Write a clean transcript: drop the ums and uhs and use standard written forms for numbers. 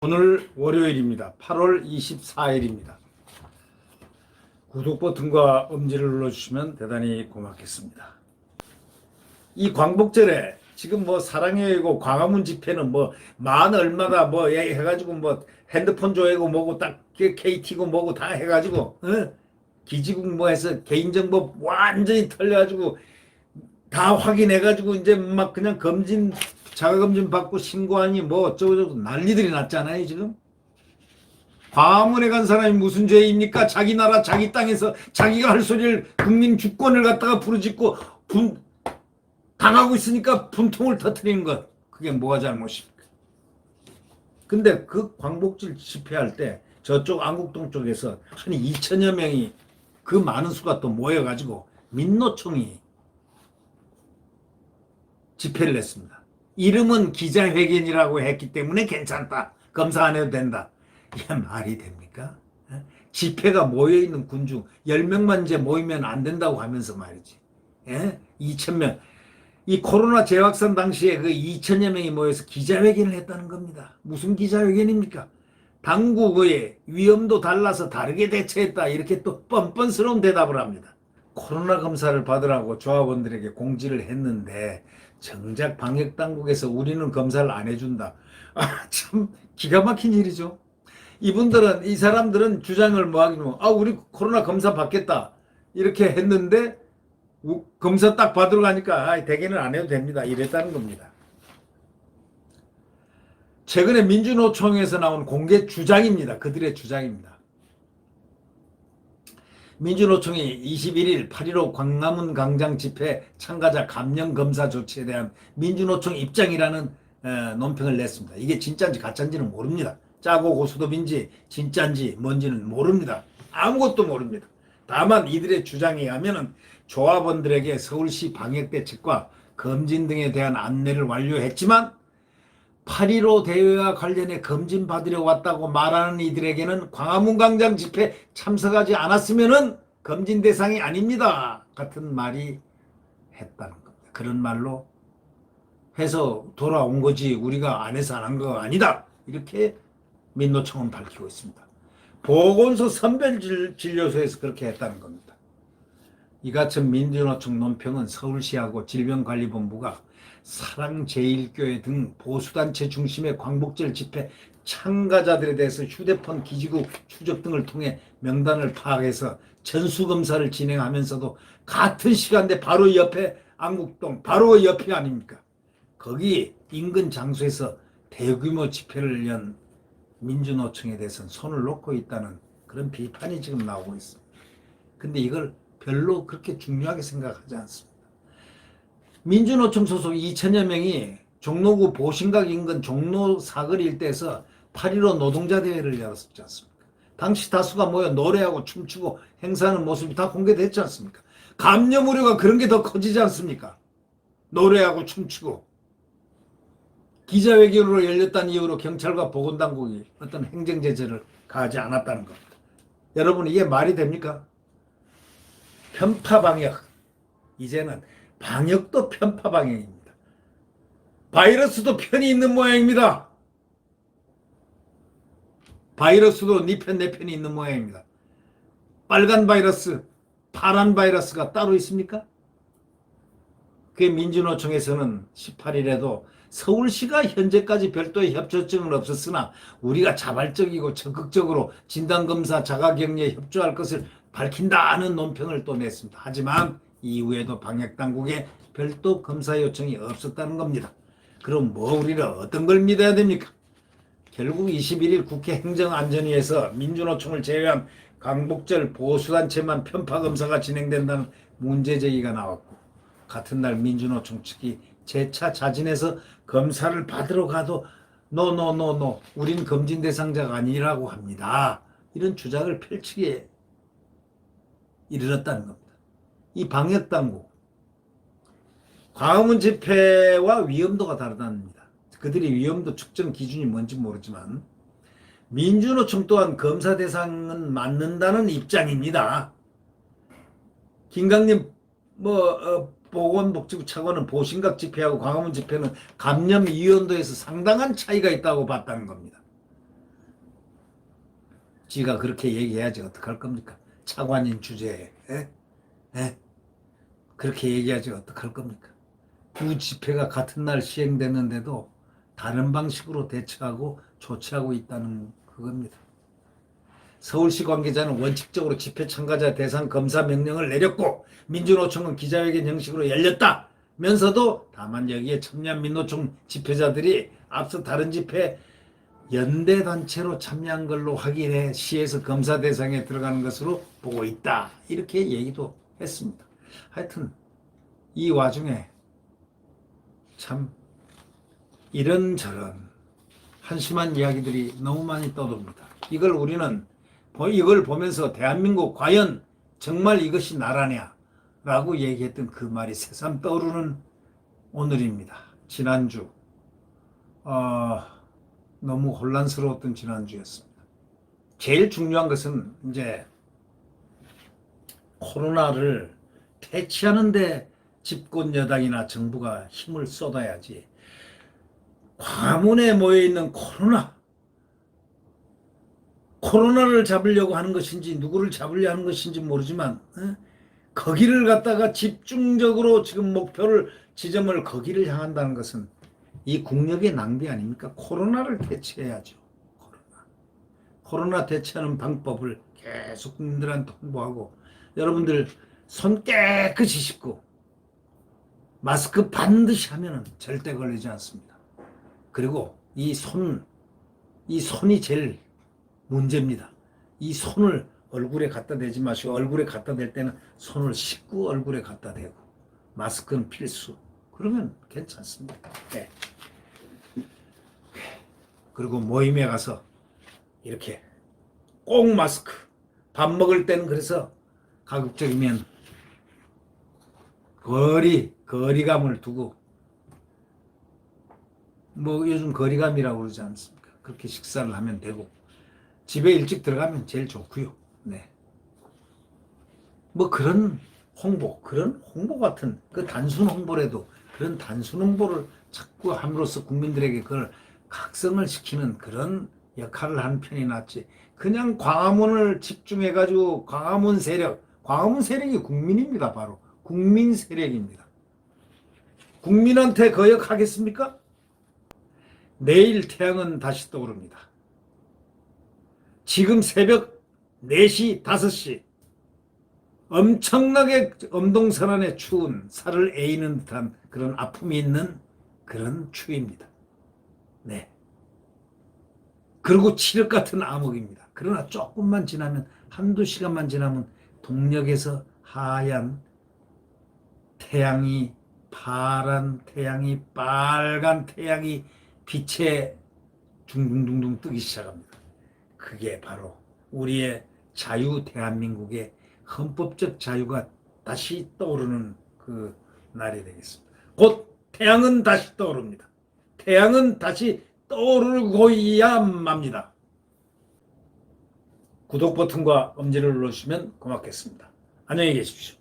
오늘 월요일입니다. 8월 24일입니다. 구독 버튼과 엄지를 눌러주시면 대단히 고맙겠습니다. 이 광복절에 지금 사랑의 여고 광화문 집회는 만 얼마다 해가지고 핸드폰 조회고 뭐고 딱 KT고 뭐고 다 해가지고 기지국 해서 개인정보 완전히 털려가지고 다 확인해가지고 이제 막 그냥 자가검진 받고 신고하니 어쩌고저쩌고 난리들이 났잖아요, 지금. 광화문에 간 사람이 무슨 죄입니까? 자기 나라, 자기 땅에서 자기가 할 소리를 국민 주권을 갖다가 부르짖고 당하고 있으니까 분통을 터뜨리는 것. 그게 뭐가 잘못입니까? 근데 그 광복절 집회할 때 저쪽 안국동 쪽에서 한 2천여 명이 그 많은 수가 또 모여가지고 민노총이 집회를 했습니다. 이름은 기자회견이라고 했기 때문에 괜찮다. 검사 안 해도 된다. 이게 말이 됩니까? 집회가 모여있는 군중 10명만 이제 모이면 안 된다고 하면서 말이지. 2,000명. 이 코로나 재확산 당시에 그 2천여 명이 모여서 기자회견을 했다는 겁니다. 무슨 기자회견입니까? 당국의 위험도 달라서 다르게 대처했다. 이렇게 또 뻔뻔스러운 대답을 합니다. 코로나 검사를 받으라고 조합원들에게 공지를 했는데 정작 방역당국에서 우리는 검사를 안 해준다. 참 기가 막힌 일이죠. 이 사람들은 주장을 우리 코로나 검사 받겠다. 이렇게 했는데 검사 딱 받으러 가니까 대개는 안 해도 됩니다. 이랬다는 겁니다. 최근에 민주노총에서 나온 공개 주장입니다. 그들의 주장입니다. 민주노총이 21일 8.15 광화문 광장 집회 참가자 감염 검사 조치에 대한 민주노총 입장이라는 논평을 냈습니다. 이게 진짜인지 가짜인지는 모릅니다. 짜고 고스톱인지 진짜인지 뭔지는 모릅니다. 아무것도 모릅니다. 다만 이들의 주장에 의하면 조합원들에게 서울시 방역대책과 검진 등에 대한 안내를 완료했지만 8.15 대회와 관련해 검진 받으려 왔다고 말하는 이들에게는 광화문 광장 집회 참석하지 않았으면 검진 대상이 아닙니다. 같은 말이 했다는 겁니다. 그런 말로 해서 돌아온 거지 우리가 안 해서 안 한 거 아니다. 이렇게 민노총은 밝히고 있습니다. 보건소 선별진료소에서 그렇게 했다는 겁니다. 이 같은 민주노총 논평은 서울시하고 질병관리본부가 사랑제일교회 등 보수단체 중심의 광복절 집회 참가자들에 대해서 휴대폰 기지국 추적 등을 통해 명단을 파악해서 전수검사를 진행하면서도 같은 시간대 바로 옆에 안국동 바로 옆이 아닙니까? 거기 인근 장소에서 대규모 집회를 연 민주노총에 대해서는 손을 놓고 있다는 그런 비판이 지금 나오고 있습니다. 근데 이걸 별로 그렇게 중요하게 생각하지 않습니다. 민주노총 소속 2천여 명이 종로구 보신각 인근 종로 사거리 일대에서 8.15 노동자 대회를 열었지 않습니까? 당시 다수가 모여 노래하고 춤추고 행사하는 모습이 다 공개됐지 않습니까? 감염 우려가 그런 게 더 커지지 않습니까? 노래하고 춤추고 기자회견으로 열렸다는 이유로 경찰과 보건당국이 어떤 행정제재를 가하지 않았다는 겁니다. 여러분 이게 말이 됩니까? 편파방역. 이제는 방역도 편파방역입니다. 바이러스도 편이 있는 모양입니다. 바이러스도 네 편 내 편이 있는 모양입니다. 빨간 바이러스, 파란 바이러스가 따로 있습니까? 그 민주노총에서는 18일에도 서울시가 현재까지 별도의 협조증은 없었으나 우리가 자발적이고 적극적으로 진단검사 자가격리에 협조할 것을 밝힌다는 논평을 또 냈습니다. 하지만 이후에도 방역당국에 별도 검사 요청이 없었다는 겁니다. 그럼 우리는 어떤 걸 믿어야 됩니까? 결국 21일 국회 행정안전위에서 민주노총을 제외한 광복절 보수단체만 편파검사가 진행된다는 문제제기가 나왔고 같은 날 민주노총 측이 재차 자진해서 검사를 받으러 가도 노 우린 검진 대상자가 아니라고 합니다. 이런 주장을 펼치기에 이르렀다는 겁니다. 이 방역당국 광화문 집회와 위험도가 다르답니다. 그들이 위험도 측정 기준이 뭔지 모르지만 민주노총 또한 검사 대상은 맞는다는 입장입니다. 김강림 보건복지부 차관은 보신각 집회하고 광화문 집회는 감염 위험도에서 상당한 차이가 있다고 봤다는 겁니다. 지가 그렇게 얘기해야지 어떡할 겁니까? 차관인 주제에. 에? 그렇게 얘기하지 어떡할 겁니까? 두 집회가 같은 날 시행됐는데도 다른 방식으로 대처하고 조치하고 있다는 그겁니다. 서울시 관계자는 원칙적으로 집회 참가자 대상 검사 명령을 내렸고 민주노총은 기자회견 형식으로 열렸다면서도 다만 여기에 참여한 민노총 집회자들이 앞서 다른 집회 연대단체로 참여한 걸로 확인해 시에서 검사 대상에 들어가는 것으로 보고 있다. 이렇게 얘기도 했습니다. 하여튼 이 와중에 참 이런저런 한심한 이야기들이 너무 많이 떠도니다. 이걸 보면서 대한민국 과연 정말 이것이 나라냐 라고 얘기했던 그 말이 새삼 떠오르는 오늘입니다. 지난주 너무 혼란스러웠던 지난주였습니다. 제일 중요한 것은 이제 코로나를 퇴치하는데 집권 여당이나 정부가 힘을 쏟아야지. 광화문에 모여있는 코로나를 잡으려고 하는 것인지 누구를 잡으려 하는 것인지 모르지만 거기를 갖다가 집중적으로 지금 지점을 거기를 향한다는 것은 이 국력의 낭비 아닙니까? 코로나를 대체해야죠. 코로나 대체하는 방법을 계속 국민들한테 홍보하고 여러분들 손 깨끗이 씻고 마스크 반드시 하면 절대 걸리지 않습니다. 그리고 이 손이 제일 문제입니다. 이 손을 얼굴에 갖다 대지 마시고 얼굴에 갖다 댈 때는 손을 씻고 얼굴에 갖다 대고 마스크는 필수. 그러면 괜찮습니다. 네. 그리고 모임에 가서 이렇게 꼭 마스크. 밥 먹을 때는 그래서 가급적이면 거리감을 두고 뭐 요즘 거리감이라고 그러지 않습니까? 그렇게 식사를 하면 되고 집에 일찍 들어가면 제일 좋고요. 네. 뭐 그런 홍보 같은 그 단순 홍보라도 그런 단순 홍보를 자꾸 함으로써 국민들에게 그걸 각성을 시키는 그런 역할을 하는 편이 낫지. 그냥 광화문을 집중해가지고 광화문 세력이 국민입니다. 바로 국민 세력입니다. 국민한테 거역하겠습니까? 내일 태양은 다시 떠오릅니다. 지금 새벽 4시, 5시 엄청나게 엄동설안의 추운 살을 에이는 듯한 그런 아픔이 있는 그런 추위입니다. 네. 그리고 칠흑 같은 암흑입니다. 그러나 조금만 지나면 한두 시간만 지나면 동력에서 하얀 태양이 파란 태양이 빨간 태양이 빛에 둥둥둥둥 뜨기 시작합니다. 그게 바로 우리의 자유 대한민국의 헌법적 자유가 다시 떠오르는 그 날이 되겠습니다. 곧 태양은 다시 떠오릅니다. 태양은 다시 떠오르고야 맙니다. 구독 버튼과 엄지를 눌러주시면 고맙겠습니다. 안녕히 계십시오.